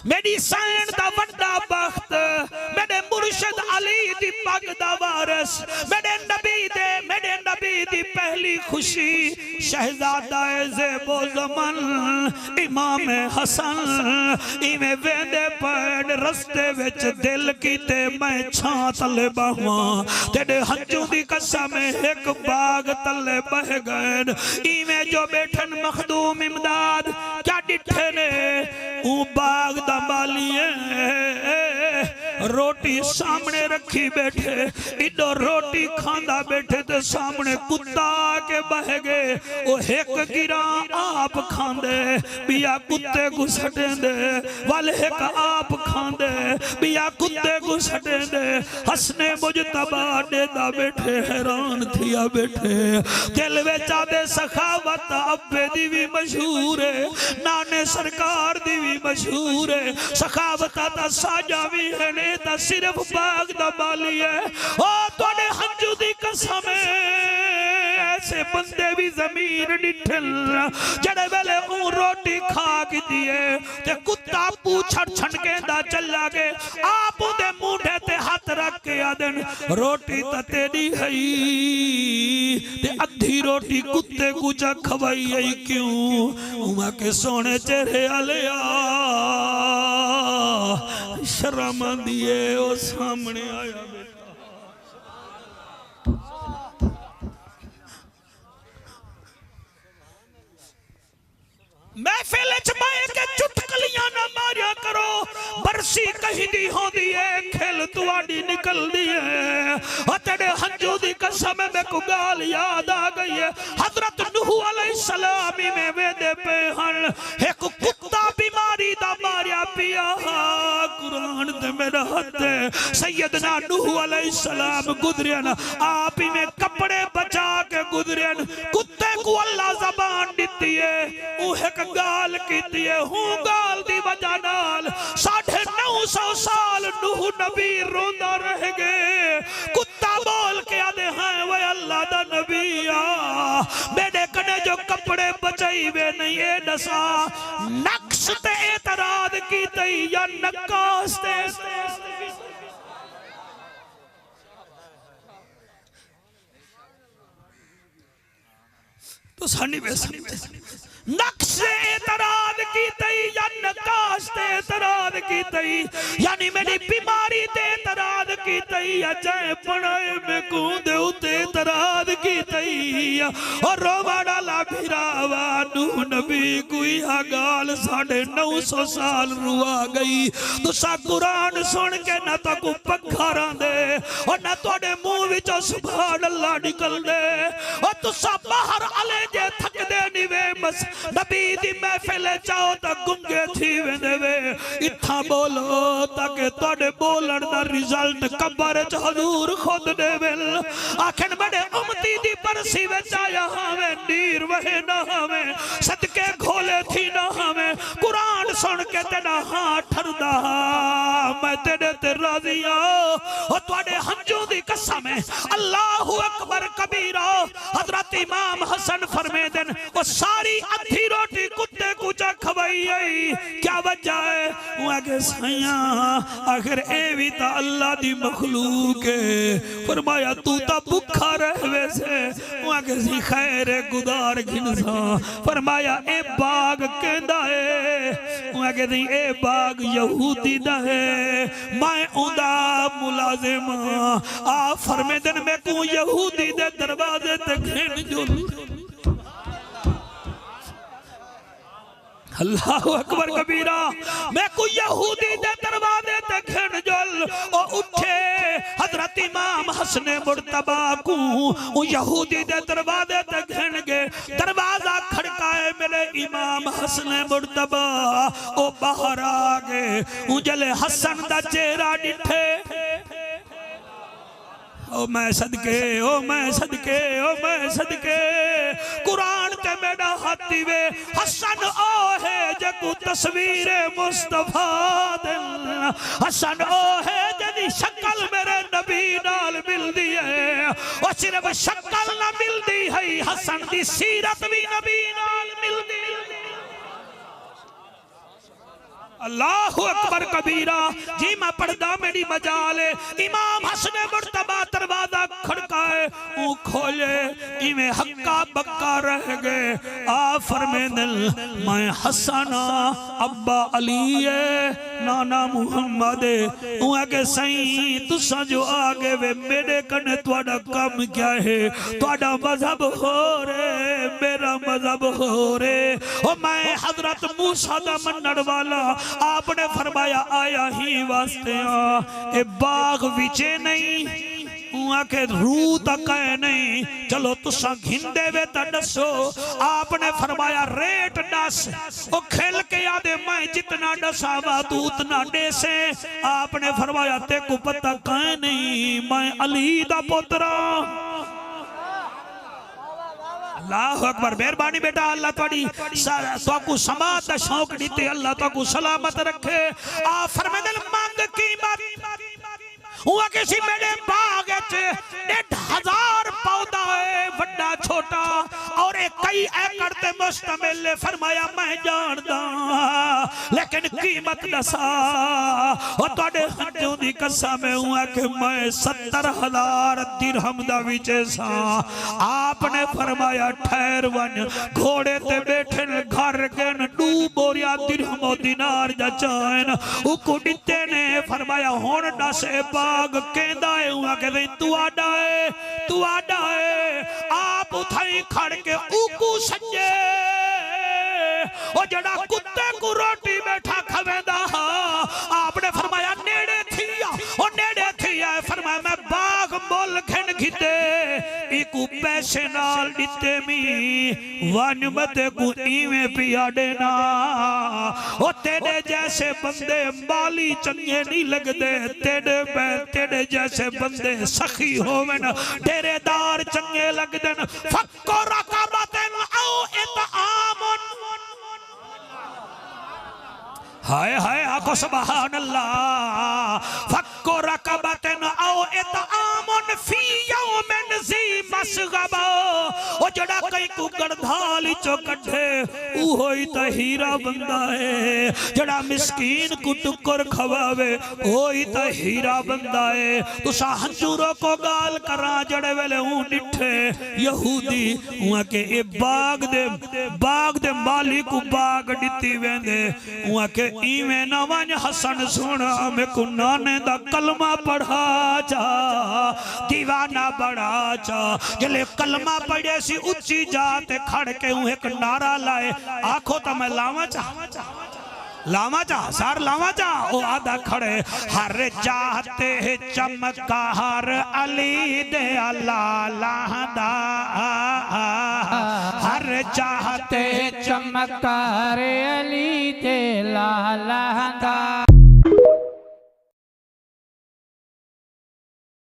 मेरी सैन दा वड्डा बख्त मेरे मुर्शिद अली दी पग दा वारिस मेरे नबी दी पहली खुशी शहजादा ज़ेबो ज़मन इमाम हसन इवें वेंदे पैण रस्ते विच दिल कीते मैं छां तले बहवां तेरे हंजू दी कसम एक बाग तले बह गए इवें जो बैठन मखदूम इमदाद क्या डिठे ने ऊ बाग दा मालिए रोटी सामने रखी बैठे इधो रोटी खांदा बैठे ते सामने कुत्ता के बह गए ओ एक गिरा आप खांदे बिया कुत्ते को सटेंदे वाले एक आप खांदे बिया कुत्ते को सटेंदे हसने मुजतबा देदा बैठे हैरान थिया बैठे दिल विच आदे सखावत अब्बे दी भी मशहूर है नाने सरकार दी भी मशहूर है सखावत दा साजा भी है ने ता सिर्फ बाग दा माली है ओ तोड़े हंजू दी कसम ऐसे बंदे भी जमीन डिठल जड़े वेले ऊ रोटी खा की दिए ते कुत्ता पूछड़ छनके दा चला गए आप उदे मूंढे ते हाथ रख के आदन रोटी ता तेरी हई ते अद्धी रोटी कुत्ते को जा खवाई आई क्यों उमा के सोने चेहरे आलिया शर्म दिए ओ सामने आया महफिल के चुटकलियां ना मारिया करो बरसी कहीं दी होंदी है खेल तुआडी निकल दी है तेरे हंजू दी कसम में को गाल याद आ गई है हजरत नूह अलैहिस्सलाम में वेदे पे हन एक कुत्ता बीमारी दा मारिया पिया कुरान ते मेरा हाथ है सैयदना नूह अलैहिस्सलाम गुजरियन आप ही में कपड़े बचा के गुजरियन कुत्ते को अल्लाह ज़बान दिती है ऊ एक गाल कीती है हूं गाल दी वजह नाल 950 साल नूह नबी रोंदा रह गए कुत्ता बोल के आदे हैं वे अल्लाह दा नबी आ मेरे कने जो कपड़े बचाई वे नहीं ए दसा नक्श ते एतराद कीते या नक्कास ते तो सानी वैसे नक्शे एतराद की तई या नकाश ते एतराद की तई यानी मेरी बीमारी ते एतराद की तई या चाहे पढ़ाए में कूदे उते एतराद की तई और रोवा डाला फिरावा नूह नबी कोई गाल 950 साल रुआ गई तुसा कुरान सुन के ना तो को पखारा दे और ना तोड़े मुंह विचों सुभान अल्लाह निकल दे और तुसा बाहर आले जे थक दे निवे बस नबी दी महफिल चाहो तो गुंगे थी वेंदे वे इत्था बोलो ताकि तोड़े बोलन दा रिजल्ट कब्र च हजूर खुद देवेल आखन बड़े उम्मती दी परसी विच आया हावे नीर वहे ना हावे सदके घोले थी ना हावे कुरान सुन के तेरा हां ठरदा मैं तेरे ते राजी आ ओ तोड़े हंजू दी कसम है अल्लाहु अकबर कबीरा हजरत इमाम हसन फरमे देन ओ सारी अद्धी रोटी कुत्ते को जा खवाई आई क्या वजह है वो आगे सैया आखिर ए भी ता अल्लाह दी मखलूक है फरमाया तू ता भूखा रह वैसे वो आगे सी खैर गुदार घिनसा फरमाया ए बाग कहंदा है वो आगे सी ए बाग यहूदी दा है मैं उदा मुलाजिम आ फरमे दिन मैं को यहूदी दे दरवाजे ते घिन जो अल्लाहु अकबर कबीरा मैं को यहूदी दे दरवाजे ते घिन जल ओ उठे हजरत इमाम हसन मुर्तबा को ओ यहूदी दे दरवाजे ते घिन गए दरवाजा खड़काए मेरे इमाम हसन मुर्तबा ओ बाहर आ गए उजले हसन दा चेहरा डिठे ओ मैं सदके ओ मैं सदके ओ मैं सदके कुरान ते मेरा हाथी वे हसन ओ है जको तस्वीर मुस्तफा दिल हसन ओ है जदी शक्ल मेरे नबी नाल मिलदी है ओ सिर्फ शक्ल ना मिलदी है हसन दी सीरत भी नबी नाल मिलदी अल्लाहु अकबर कबीरा। जी मैं पढ़दा मेरी मजाल है। इमाम हसन मुर्तबा दरवाजा खड़काए ऊ खोले इवें हक्का बक्का रह गए। आ फरमेंदन मैं हसना अब्बा अली है नाना मुहम्मद ऊ आगे सही तुसा जो आगे वे मेरे कने तुहाडा काम क्या है? तुहाडा मजहब हो रे मेरा मजहब हो रे। ओ मैं हजरत मूसा दा मनण वाला आपने फरमाया आया ही वास्ते ए बाग विचे नहीं के रू तक है नहीं। चलो तुसा घिंदे वे तो दसो। आपने फरमाया रेट दस। ओ खेल के यादे मैं जितना दसावा तू उतना देसे। आपने फरमाया ते को पता कह नहीं मैं अली दा पुत्रा। अल्लाह अकबर मेहरबानी बेटा अल्लाह थोड़ी तो समाज का शौक दीते अल्लाह तो सलामत रखे। आ फरमादल मांग कीमत हुआ किसी मेरे बाग 1,500 पौधा है बड़ा छोटा और एक कई एकड़ ते मुश्तमिल। फरमाया मैं जानदा लेकिन कीमत दसा और तोड़े हजों दी कसम हुआ कि मैं 70,000 दिरहम दा विचे सा। आपने फरमाया ठहर वन घोड़े ते बैठे घर गन 2 बोरिया दिरहम दिनार जा चाहन उको दिते ने। फरमाया हुन दस बाग कहंदा है हुआ कि तू आडा है। आप उठाई खड़ के उकू सजे ओ जड़ा कुत्ते को रोटी बैठा खवेंदा। आपने फरमाया नेड़े थिया ओ नेड़े थिया। फरमाया मैं बाग मोल खिन खिते इकू पैसे नाल दिते मी वन मत को इवें पिया देना। ओ तेरे जैसे बंदे माली चंगे नहीं लगदे। तेरे जैसे बंदे सखी होवन डेरेदार चंगे लगदन। फक्को रकाबतन औ इतआमुन। हाय हाय आको सुभान अल्लाह। फक्को रकाबतन औ इतआमुन फी यौमिन ज़ी मसगबा। ओ जड़ा कई को गड़धाल चो कढे ओ ही त हीरा बंदा है। जड़ा मिस्कीन को टुकर खवावे ओ ही त हीरा बंदा है। तुसा हजूरों को गाल करा जड़े वेले ऊ डिठे यहूदी उआ के ए बाग दे मालिक को बाग दिती वेंदे उआ के इवें ना वन हसन सुना मैं को नाने दा कलमा पढ़ा जा दीवाना बड़ा चा। जले कलमा पढ़े सी उच्ची जात खड़ के एक नारा लाए आखो तो मैं लावा चा सार लावा चा। ओ आधा खड़े हर चाहते चमकार अली दे लादा। हर चाहते चमकार अली दे लादा।